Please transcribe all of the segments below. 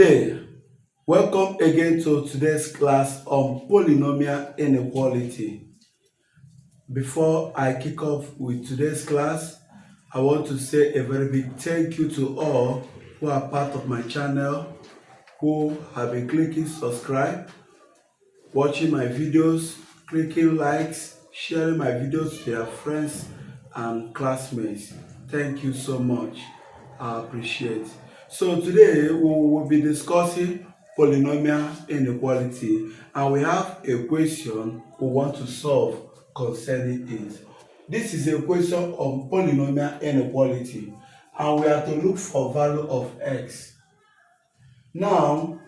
day. Welcome again to today's class on polynomial inequality. Before I kick off with today's class, I want to say a very big thank you to all who are part of my channel, who have been clicking subscribe, watching my videos, clicking likes, sharing my videos to their friends and classmates. Thank you so much. I appreciate. So today we will be discussing polynomial inequality, and we have a question we want to solve concerning it. This is a question on polynomial inequality, and we are to look for value of x. Now,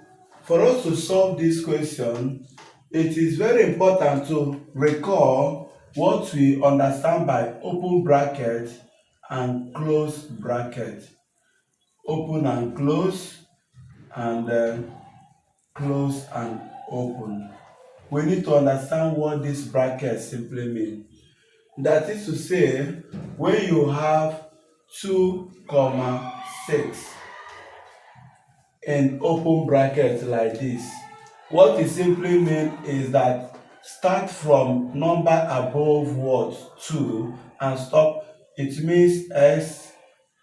for us to solve this question, it is very important to recall what we understand by open bracket and close bracket. Open and close, and close and open. We need to understand what this bracket simply means. That is to say, when you have 2, 6 in open bracket like this, what it simply means is that start from number above what 2 and stop. It means x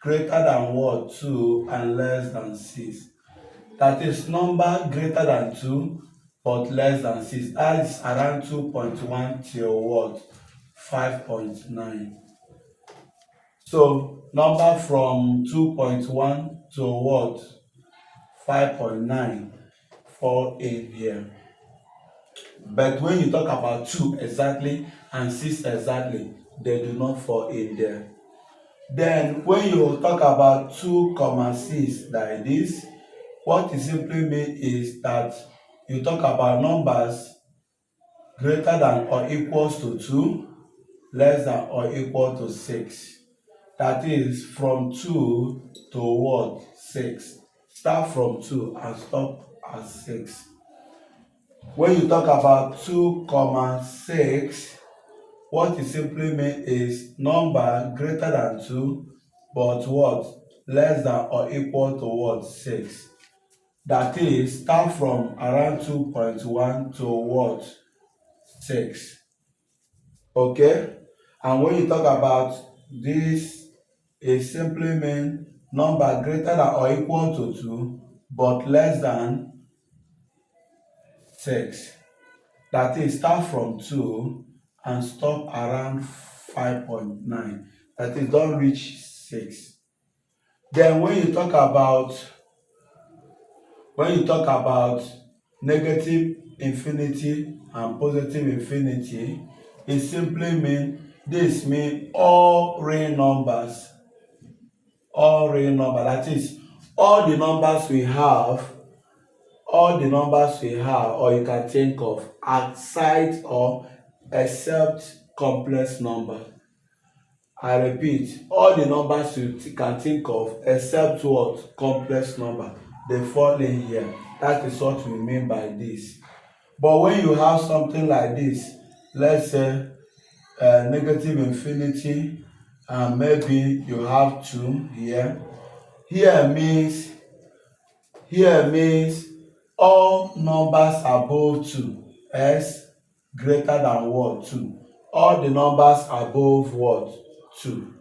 greater than what 2 and less than 6. That is number greater than 2 but less than 6. That is around 2.1 till what 5.9. So number from 2.1 to what 5.9 fall in here. But when you talk about 2 exactly and 6 exactly, they do not fall in there. Then when you talk about 2, 6 like this, what it simply means is that you talk about numbers greater than or equals to 2, less than or equal to 6. That is from 2 to what 6. Start from 2 and stop at 6. When you talk about 2, 6, what it simply means is number greater than 2 but what less than or equal to what 6. That is start from around 2.1 to what 6. Okay, and when you talk about this, it simply means number greater than or equal to 2 but less than 6. That is start from 2 and stop around 5.9. That is don't reach 6. Then when you talk about negative infinity and positive infinity, it simply means this means all real numbers. That is all the numbers we have, or you can think of outside or except complex number. I repeat, all the numbers you can think of except what complex number, they fall in here. That is what we mean by this. But when you have something like this, let's say negative infinity, and maybe you have 2 here. Here means all numbers above 2, s greater than what 2. All the numbers above what 2.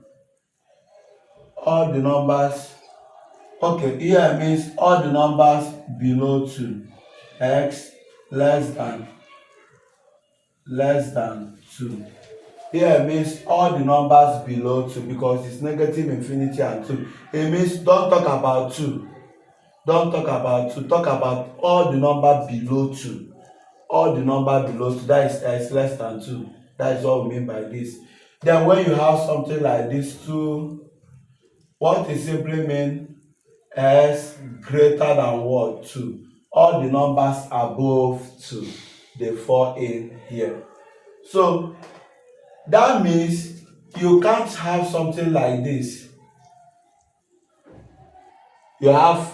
All the numbers, okay, here means all the numbers below 2, x less than 2. Here means all the numbers below 2 because it's negative infinity and 2. It means don't talk about 2. Don't talk about 2. Talk about all the number below 2. All the number below 2, that is x less than 2. That is what we mean by this. Then when you have something like this 2, what it simply means s greater than what 2. All the numbers above 2, they fall in here. So that means you can't have something like this. You have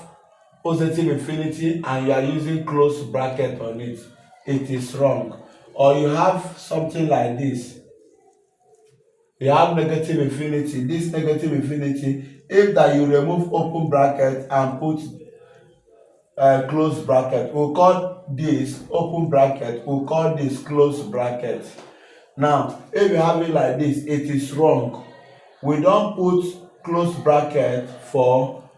positive infinity and you are using close bracket on it. It is wrong. Or you have something like this. You have negative infinity. This negative infinity, if that you remove open bracket and put close bracket. We'll call this open bracket. We'll call this close bracket. Now, if you have it like this, it is wrong. We don't put close bracket for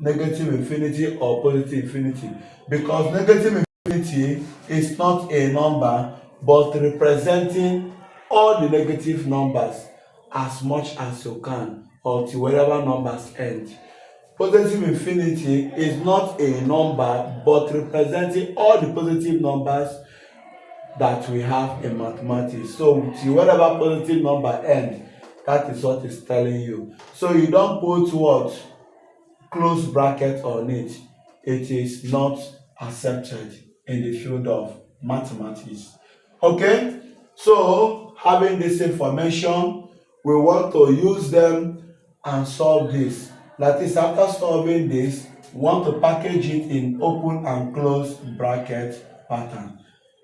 negative infinity or positive infinity, because negative infinity is not a number but representing all the negative numbers as much as you can until whatever numbers end. Positive infinity is not a number but representing all the positive numbers that we have in mathematics. So till whatever positive number end, that is what it's telling you. So you don't put what? Close bracket on it. It is not accepted in the field of mathematics. Okay, so having this information, we want to use them and solve this. That is, after solving this, we want to package it in open and close bracket pattern.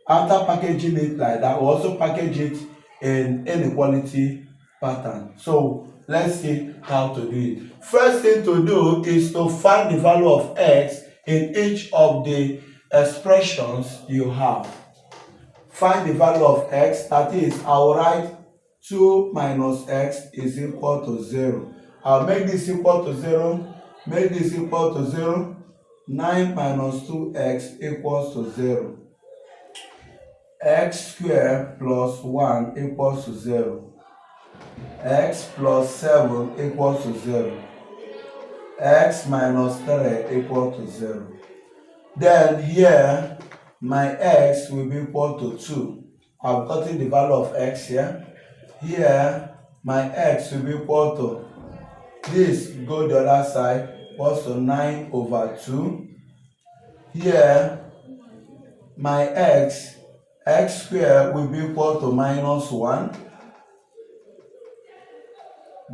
After packaging it like that, we also package it in inequality pattern. So let's see how to do it. First thing to do is to find the value of x in each of the expressions you have. Find the value of x, that is, I'll write 2 minus x is equal to 0. I'll make this equal to 0, make this equal to 0. 9 minus 2x equals to 0. X squared plus 1 equals to 0. X plus 7 equals to 0. X minus 3 equals to 0. Then here, my x will be equal to 2. I've gotten the value of x here. Here, my x will be equal to, this go the other side, equals to 9 over 2. Here, my x squared will be equal to minus 1.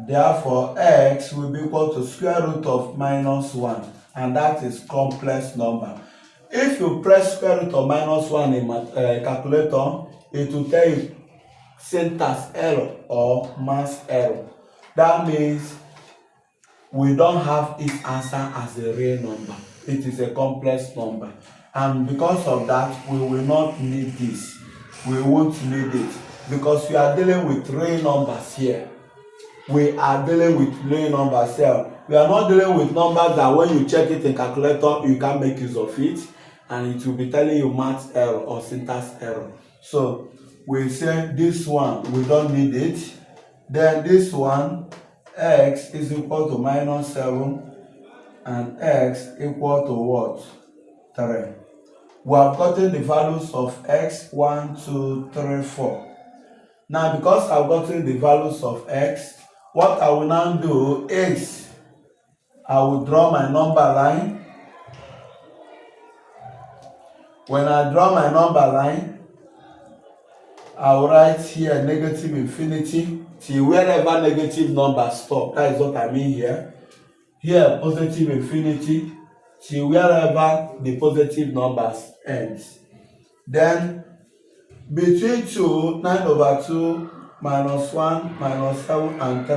Therefore, x will be equal to square root of minus 1, and that is complex number. If you press square root of minus 1 in calculator, it will tell you syntax error or math error. That means we don't have its answer as a real number. It is a complex number. And because of that, we will not need this. We won't need it because we are dealing with real numbers here. We are dealing with real numbers here. We are not dealing with numbers that when you check it in calculator, you can't make use of it, and it will be telling you math error or syntax error. So we say this one, we don't need it. Then this one, x is equal to minus 7 and x equal to what? 3. We have gotten the values of x, 1, 2, 3, 4. Now, because I've gotten the values of x, what I will now do is I will draw my number line. When I draw my number line, I will write here negative infinity till wherever negative numbers stop. That is what I mean here. Here, positive infinity till wherever the positive numbers ends. Then between 2, 9 over 2, minus 1, minus 7, and 3.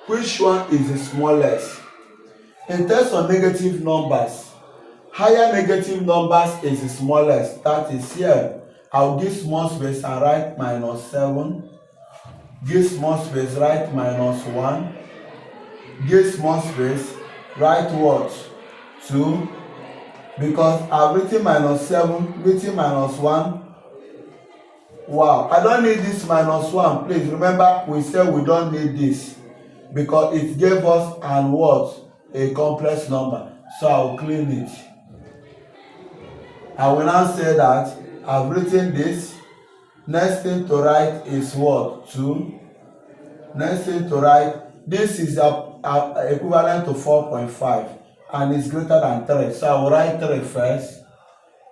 Which one is the smallest? In terms of negative numbers, higher negative numbers is the smallest. That is here. I'll give small space and write minus 7. Give small space, write minus 1. Give small space, write what? 2. Because I've written minus 7, written minus 1. Wow, I don't need this minus 1. Please remember, we said we don't need this because it gave us an what? A complex number. So I'll clean it. I will now say that I've written this. Next thing to write is what? 2. Next thing to write, this is equivalent to 4.5 and it's greater than 3. So I will write 3 first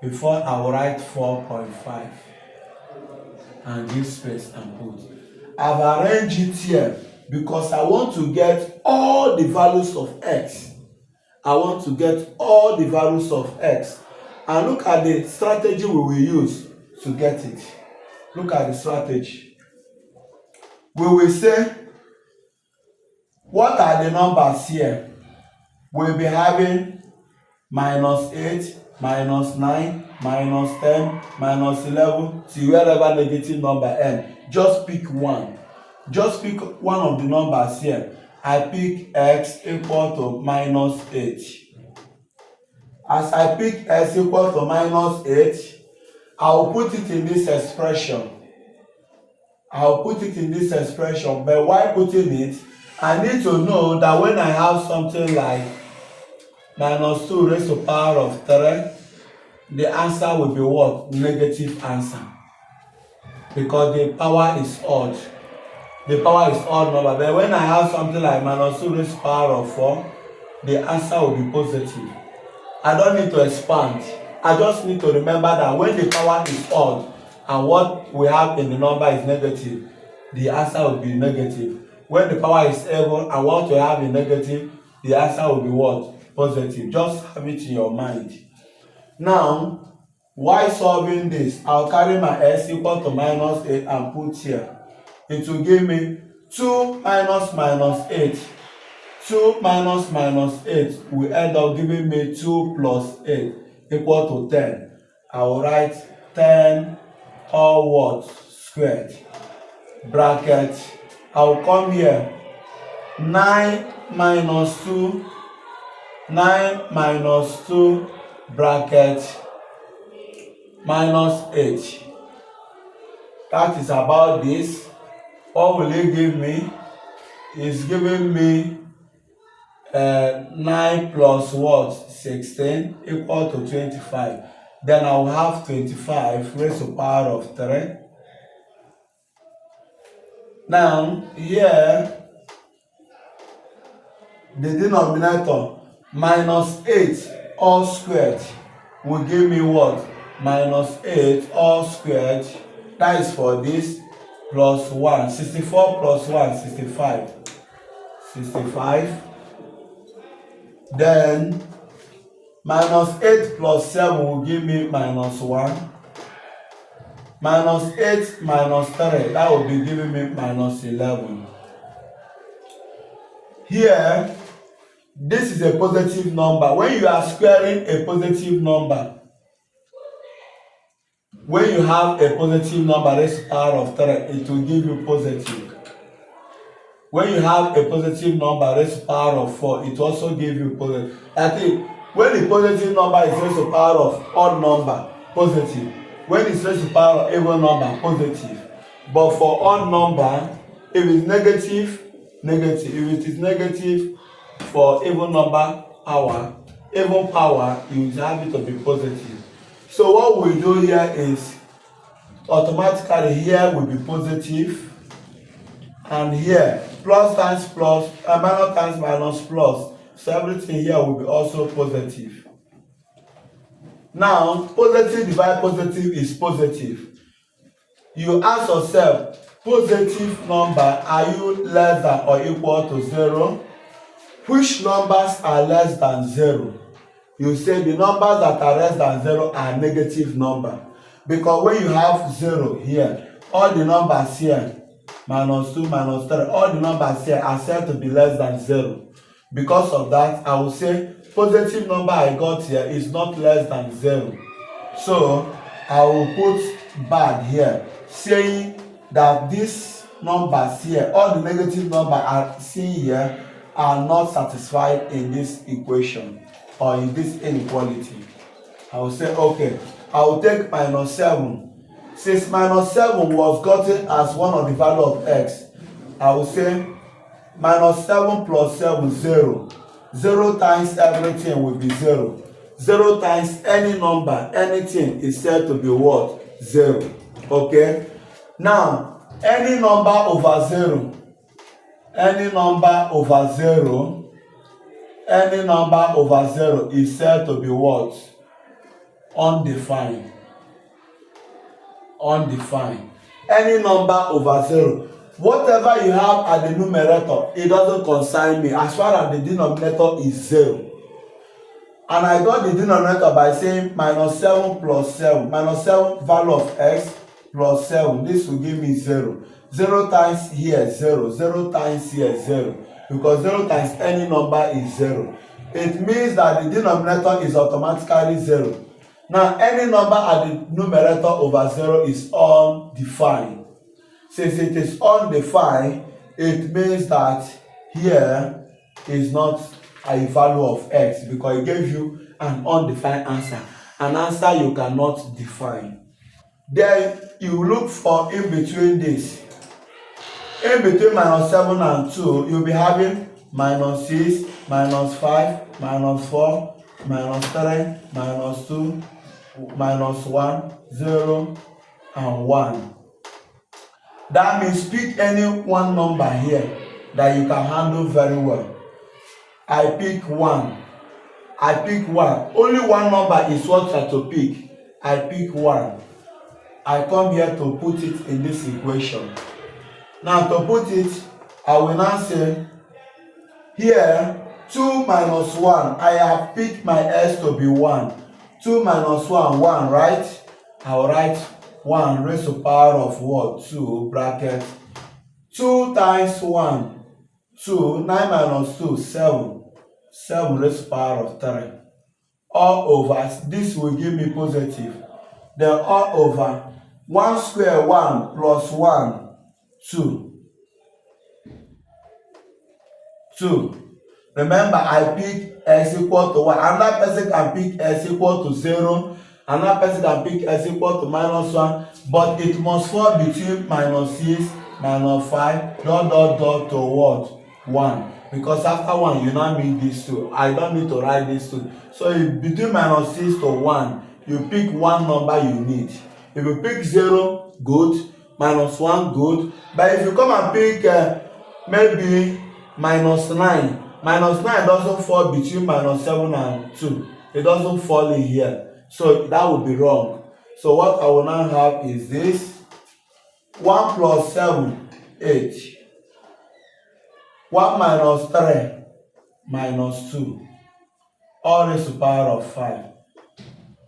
before I will write 4.5. And give space and put. I've arranged it here because I want to get all the values of x. I want to get all the values of x. And look at the strategy we will use to get it. Look at the strategy. We will say, what are the numbers here? We'll be having minus 8, minus 9, minus 10, minus 11 till wherever negative number end. Just pick one. Just pick one of the numbers here. I pick x equal to minus 8. As I pick x equal to minus 8, I will put it in this expression. But while putting it, I need to know that when I have something like minus 2 raised to the power of 3, the answer will be what? Negative answer. Because the power is odd. The power is odd number. But when I have something like minus 2 raised to the power of 4, the answer will be positive. I don't need to expand. I just need to remember that when the power is odd and what we have in the number is negative, the answer will be negative. When the power is even and what we have in negative, the answer will be what? Positive. Just have it in your mind. Now, while solving this, I'll carry my x equal to minus 8 and put here. It will give me 2 minus minus 8. 2 minus minus 8 will end up giving me 2 plus 8 equal to 10. I will write 10 or what? Squared. Bracket. I will come here. 9 minus 2. 9 minus 2 bracket minus 8. That is about this. What will it give me? It's giving me 9 plus what? 16 equal to 25. Then I will have 25 raised to the power of 3. Now, here, the denominator, minus 8 all squared, will give me what? Minus 8 all squared. That is for this, plus 1. 64 plus 1, 65. 65. Then minus 8 plus 7 will give me minus 1. Minus 8 minus 3, that will be giving me minus 11. Here, this is a positive number. When you are squaring a positive number, when you have a positive number raised to the power of 3, it will give you positive. When you have a positive number raised to the power of 4, it also gives you positive. I think when the positive number is raised to the power of odd number, positive. When it's raised to the power of even number, positive. But for odd number, if it's negative, negative. If it is negative for even number power, even power, you have it to be positive. So what we do here is automatically here will be positive, and here plus times plus, minus times minus plus. So everything here will be also positive. Now, positive divided positive is positive. You ask yourself, positive number, are you less than or equal to 0? Which numbers are less than 0? You say the numbers that are less than 0 are negative number. Because when you have 0 here, all the numbers here, minus 2, minus 3, all the numbers here are said to be less than 0. Because of that, I will say positive number I got here is not less than 0. So I will put bad here, saying that these numbers here, all the negative numbers are seen here, are not satisfied in this equation or in this inequality. I will say, okay, I will take minus 7. Since minus 7 was gotten as one of the value of x, I will say minus 7 plus 7, 0. 0 times everything will be 0. 0 times any number, anything is said to be what? 0. Okay? Now, any number over 0, any number over 0, any number over 0 is said to be what? Undefined. Undefined. Any number over 0. Whatever you have at the numerator, it doesn't concern me as far as the denominator is 0. And I got the denominator by saying minus 7 plus 7. Minus 7 value of x plus 7. This will give me 0. 0 times here 0. 0 times here 0. Because 0 times any number is 0. It means that the denominator is automatically 0. Now, any number at the numerator over 0 is undefined. Since it is undefined, it means that here is not a value of x, because it gave you an undefined answer, an answer you cannot define. Then you look for in between this. In between minus 7 and 2, you'll be having minus 6, minus 5, minus 4, minus 3, minus 2, minus 1, 0, and 1. That means pick any one number here that you can handle very well. I pick 1. I pick 1. Only one number is what I have to pick. I pick 1. I come here to put it in this equation. Now to put it, I will now say here 2 minus 1. I have picked my s to be 1. 2 minus 1, 1, right? I will write 1 raised to the power of what? 2 bracket 2 times 1, 2, 9 minus 2, 7. 7 raised to the power of 3. All over, this will give me positive. Then all over 1 square 1 plus 1, 2. 2. Remember, I pick x equal to 1. Another person can pick x equal to 0. Another person can pick x equal to minus 1. But it must fall between minus 6, minus 5, to what? 1. Because after 1, you now meet these two. I don't need to write these two. So if between minus 6 to 1, you pick one number you need. If you pick 0, good. Minus 1, good. But if you come and pick maybe minus 9, minus 9 doesn't fall between minus 7 and 2. It doesn't fall in here. So that would be wrong. So what I will now have is this. 1 plus 7, 8. 1 minus 3, minus 2. All raised to the power of 5.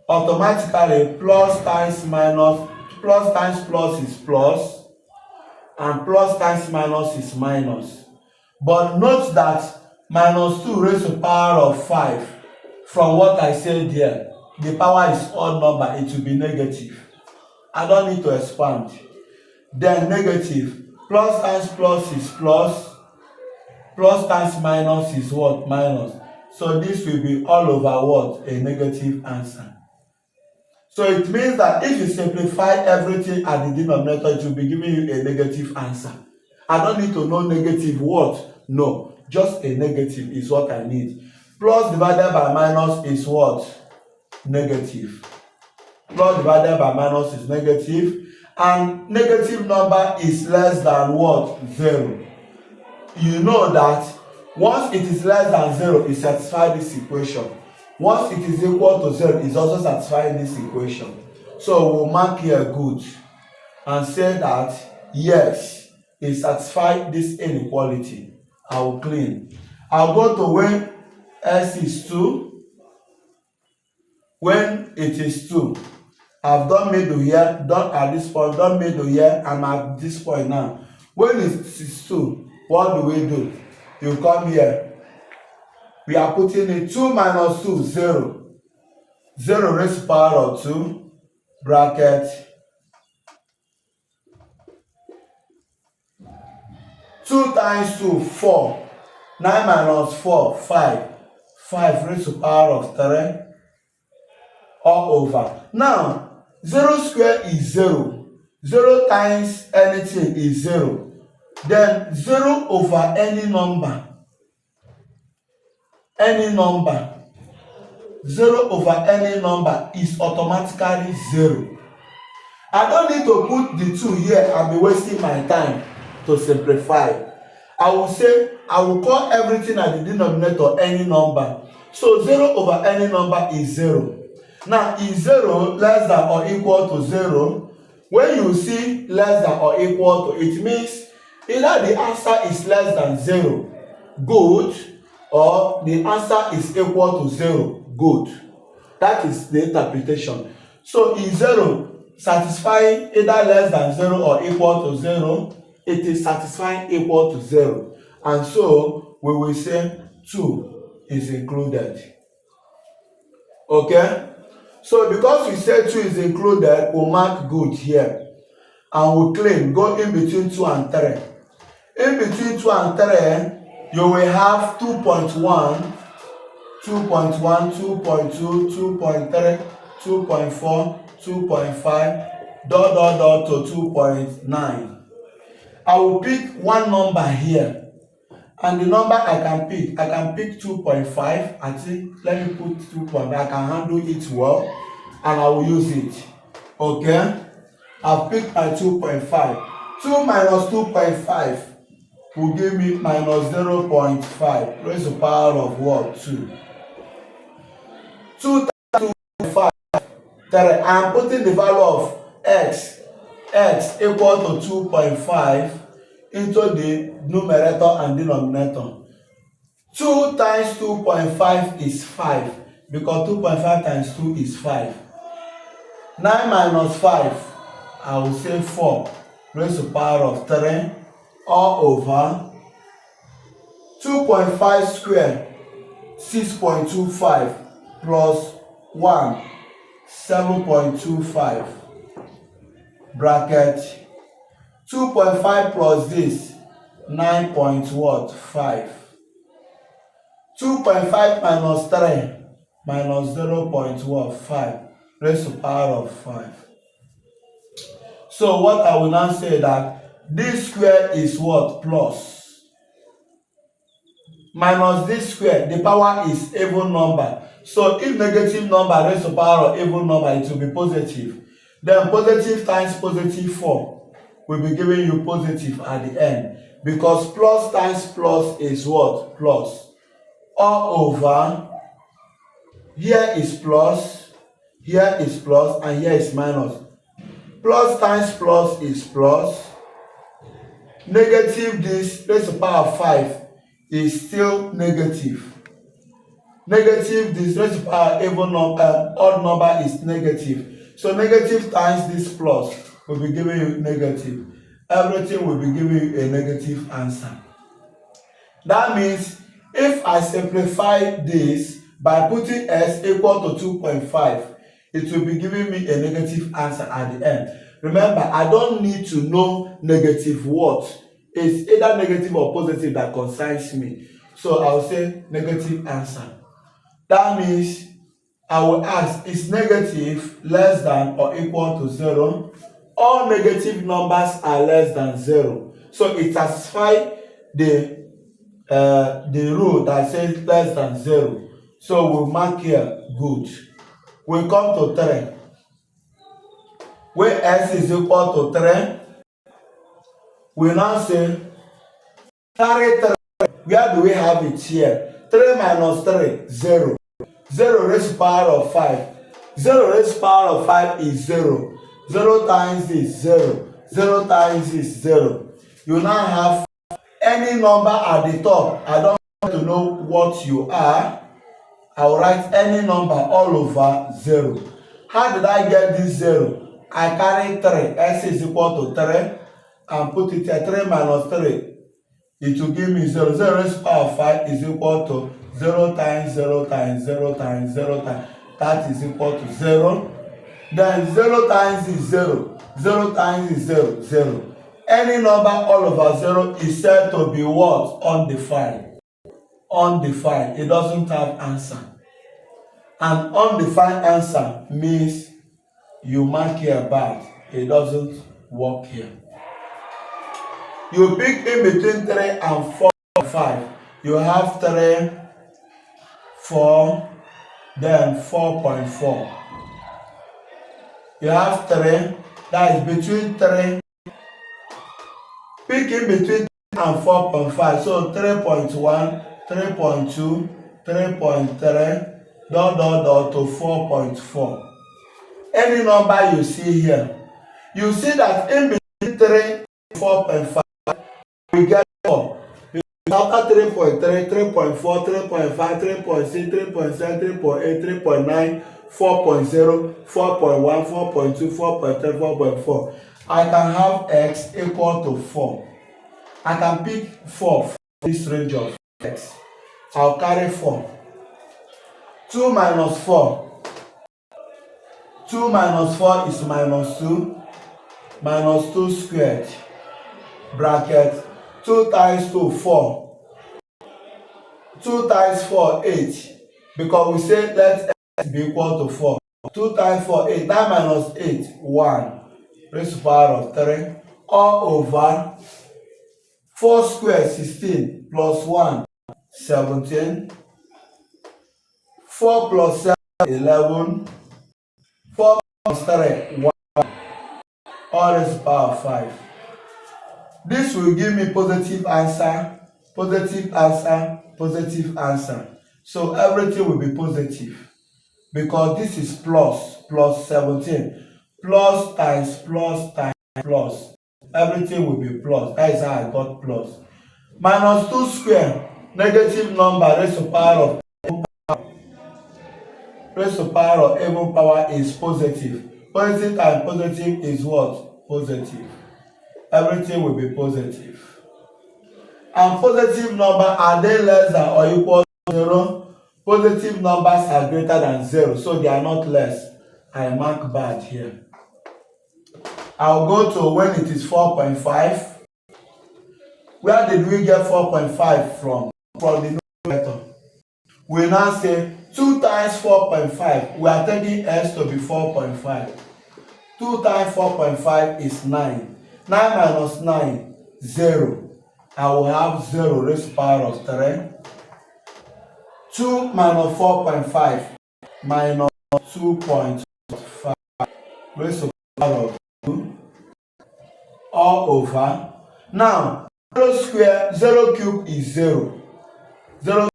Automatically, plus times minus, plus times plus is plus, and plus times minus is minus. But note that minus 2 raised to the power of 5, from what I said here, the power is odd number, it will be negative. I don't need to expand. Then negative, plus times plus is plus, plus times minus is what? Minus. So this will be all over what? A negative answer. So it means that if you simplify everything at the denominator, it will be giving you a negative answer. I don't need to know negative what? No, just a negative is what I need. Plus divided by minus is what? Negative. Plus divided by minus is negative. And negative number is less than what? 0. You know that once it is less than 0, it satisfies this equation. Once it is equal to 0, it's also satisfying this equation. So we'll mark here good and say that yes, it satisfies this inequality. I will clean. I'll go to when s is 2. When it is 2, I've done middle here, done at this point, done middle here, I'm at this point now. When it is 2, what do we do? You come here. We are putting in 2 minus 2, 0. 0 raised to the power of 2, bracket 2 times 2, 4. 9 minus 4, 5. 5 raised to the power of 3, all over. Now, 0 square is 0. 0 times anything is 0. Then 0 over any number. Any number. 0 over any number is automatically 0. I don't need to put the 2 here and be wasting my time to simplify. I will say, I will call everything at the denominator any number. So 0 over any number is 0. Now, is 0 less than or equal to 0? When you see less than or equal to, it means either the answer is less than 0, good, or the answer is equal to 0, good. That is the interpretation. So is 0 satisfying either less than 0 or equal to 0? It is satisfying equal to 0. And so we will say 2 is included. Okay? So because we say 2 is included, we'll mark good here. And we'll claim go in between 2 and 3. In between 2 and 3, you will have 2.1, 2.1, 2.2, 2.3, 2.4, 2.5, to 2.9. I will pick one number here. And the number I can pick 2.5. I think, let me put 2.5. I can handle it well. And I will use it. Okay? I've picked my 2.5. 2 minus 2.5 will give me minus 0.5. Raise the power of what? 2. 2 times 2.5. I am putting the value of x equal to 2.5 into the numerator and denominator. 2 times 2.5 is 5 because 2.5 times 2 is 5. 9 minus 5, I will say 4. Raise to the power of 3 all over 2.5 squared, 6.25 plus 1, 7.25 bracket 2.5 plus this 9.5. 2.5 minus 3 minus 0.5 raised to the power of 5. So what I will now say that this square is what? Plus. Minus this square, the power is even number. So if negative number raised to the power of even number, it will be positive. Then positive times positive 4 will be giving you positive at the end. Because plus times plus is what? Plus. All over, here is plus, and here is minus. Plus times plus is plus. Negative this raised to the power of 5 is still negative. Negative this raised to the power of even number, odd number is negative. So negative times this plus will be giving you negative. Everything will be giving you a negative answer. That means if I simplify this by putting s equal to 2.5, it will be giving me a negative answer at the end. Remember, I don't need to know negative what. It's either negative or positive that concerns me. So I will say negative answer. That means I will ask, is negative less than or equal to 0? All negative numbers are less than 0. So it satisfies the rule that says less than 0. So we'll mark here good. We come to 3. Where s is equal to 3, we now say carry 3. Where do we have it here? 3 minus 3, 0. 0 raised to the power of 5. 0 raised to the power of 5 is 0. 0 times is 0. 0 times is 0. You now have any number at the top. I don't want to know what you are. I will write any number all over 0. How did I get this 0? I carry 3. S is equal to 3. And put it here. 3 minus 3. It will give me 0. 0 raised to the power of 5 is equal to 0 times 0 times 0 times 0 times. That is equal to 0. Then 0 times is 0. 0 times is 0. 0. Any number all over 0 is said to be what? Undefined. Undefined. It doesn't have answer. An undefined answer means you mark here bad. It doesn't work here. You pick in between 3 and 4 and 5. You have 3, 4, then 4.4. You have 3, that is between 3. Pick in between 3 and 4.5. So 3.1, 3.2, 3.3, to 4.4. Any number you see here, you see that in between 3 and 4.5, we get 4. After 3.3, 3.4, 3.5, 3.6, 3.7, 3.8, 3.9, 4.0, 4.1, 4.2, 4.3, 4.4. I can have x equal to 4. I can pick 4 from this range of x. I'll carry 4. 2 minus 4. 2 minus 4 is minus 2. Minus 2 squared. Bracket. 2 times 2, 4. 2 times 4, 8. Because we say let x be equal to 4. 2 times 4, 8. 9 minus 8, 1. Raised to the power of 3. All over 4 squared, 16. Plus 1, 17. 4 plus 7, 11. 4 plus 3, 1. All raised to the power of 5. This will give me positive answer, positive answer, positive answer. So everything will be positive. Because this is plus 17. Plus times plus times plus. Everything will be plus. That is how I got plus. Minus 2 square, negative number raised to the power of even power is positive. Positive times positive is what? Positive. Everything will be positive. And positive number, are they less than or equal to 0? Positive numbers are greater than 0, so they are not less. I mark bad here. I'll go to when it is 4.5. Where did we get 4.5 from? From the numerator. We now say 2 times 4.5. We are taking s to be 4.5. 2 times 4.5 is 9. 9 minus 9, 0. I will have 0 raised to the power of 3. 2 minus 4.5 minus 2.5 raised to the power of 2 all over. Now 0 square, 0 cube is 0. 0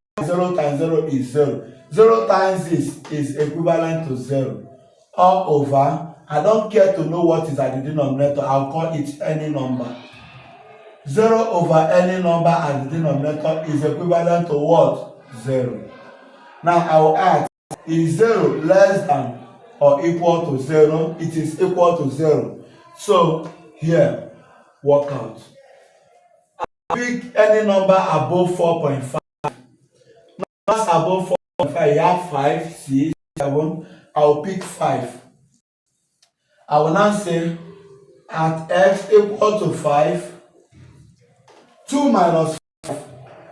times 0 is 0. 0 times this is equivalent to 0. All over. I don't care to know what is at the denominator. I'll call it any number. 0 over any number at the denominator is equivalent to what? 0. Now I will ask, is 0 less than or equal to 0? It is equal to 0. So here, work out. I pick any number above 4.5. Numbers above 4.5, you have 5, 6, 7. I will pick 5. I will now say at x equal to 5, 2 minus 5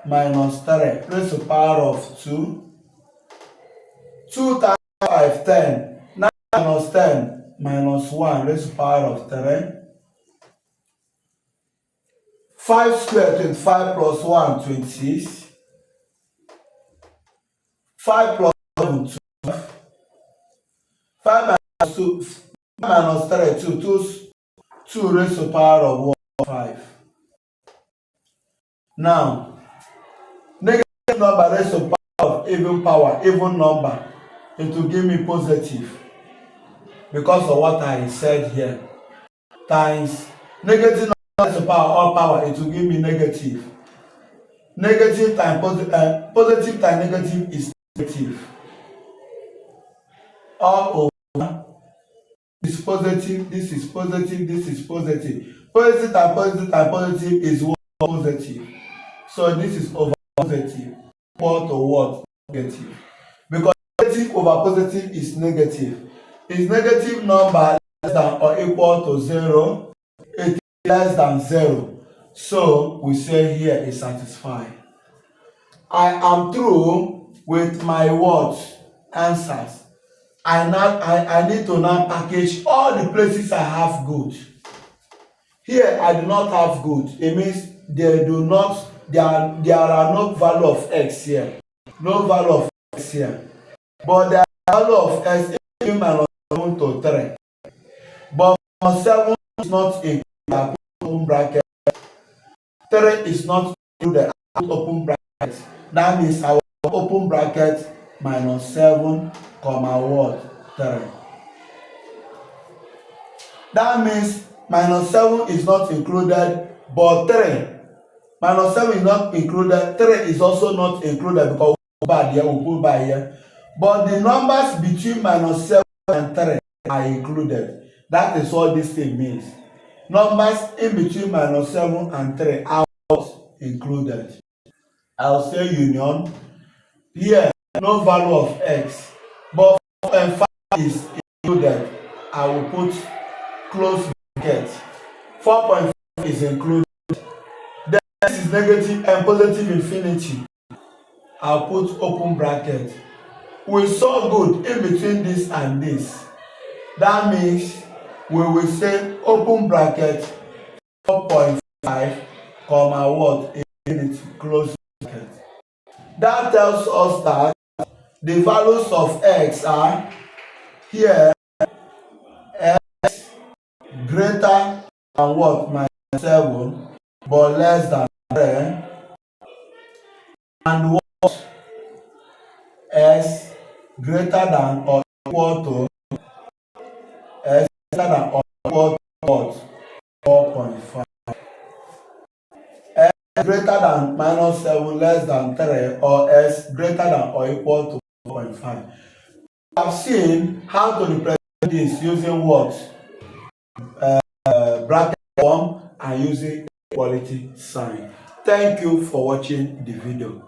minus 3 raised to the power of 2. 2 times 5, 10. 9 minus 10 minus 1 raised to the power of 3. 5 squared, 25 plus 1, 26. 5 plus 7, 12. 5 minus 2, 5 minus 3, 2 raised to the power of 1, 5. Now, negative number raised to the power of even number, it will give me positive because of what I said here. Times negative number raised to the power of power, it will give me negative. Negative times positive times negative is negative. All over. This is positive, this is positive, this is positive. Positive times positive times positive is what? Positive. So this is over positive. Equal to what? Negative. Because negative over positive is negative. Is negative number less than or equal to 0? It is less than 0. So we say here is satisfied. I am through with my words, answers. I need to now package all the places I have good. Here I do not have good. It means there are no value of x here. No value of x here. But there are value of x in minus 7 to 3. But minus 7 is not included. I put open bracket. 3 is not included. I put open bracket. That means I will open bracket minus 7, comma what? 3. That means minus 7 is not included, but 3. Minus 7 is not included. 3 is also not included because we put by here. But the numbers between minus 7 and 3 are included. That is what this thing means. Numbers in between minus 7 and 3 are included. I'll say union. Here, no value of x. But 4 and 5 is included. I will put close bracket. 4.5 is included. Then this is negative and positive infinity. I'll put open bracket. We saw good in between this and this. That means we will say open bracket 4.5 comma what? Infinity close bracket. That tells us that the values of x are here x greater than what? -7 but less than 3, and what? S greater than or equal to s greater than or equal to what? 4.5. S greater than -7 less than 3, or s greater than or equal to 4.5. We have seen how to represent this using what? Bracket form and using equality sign. Thank you for watching the video.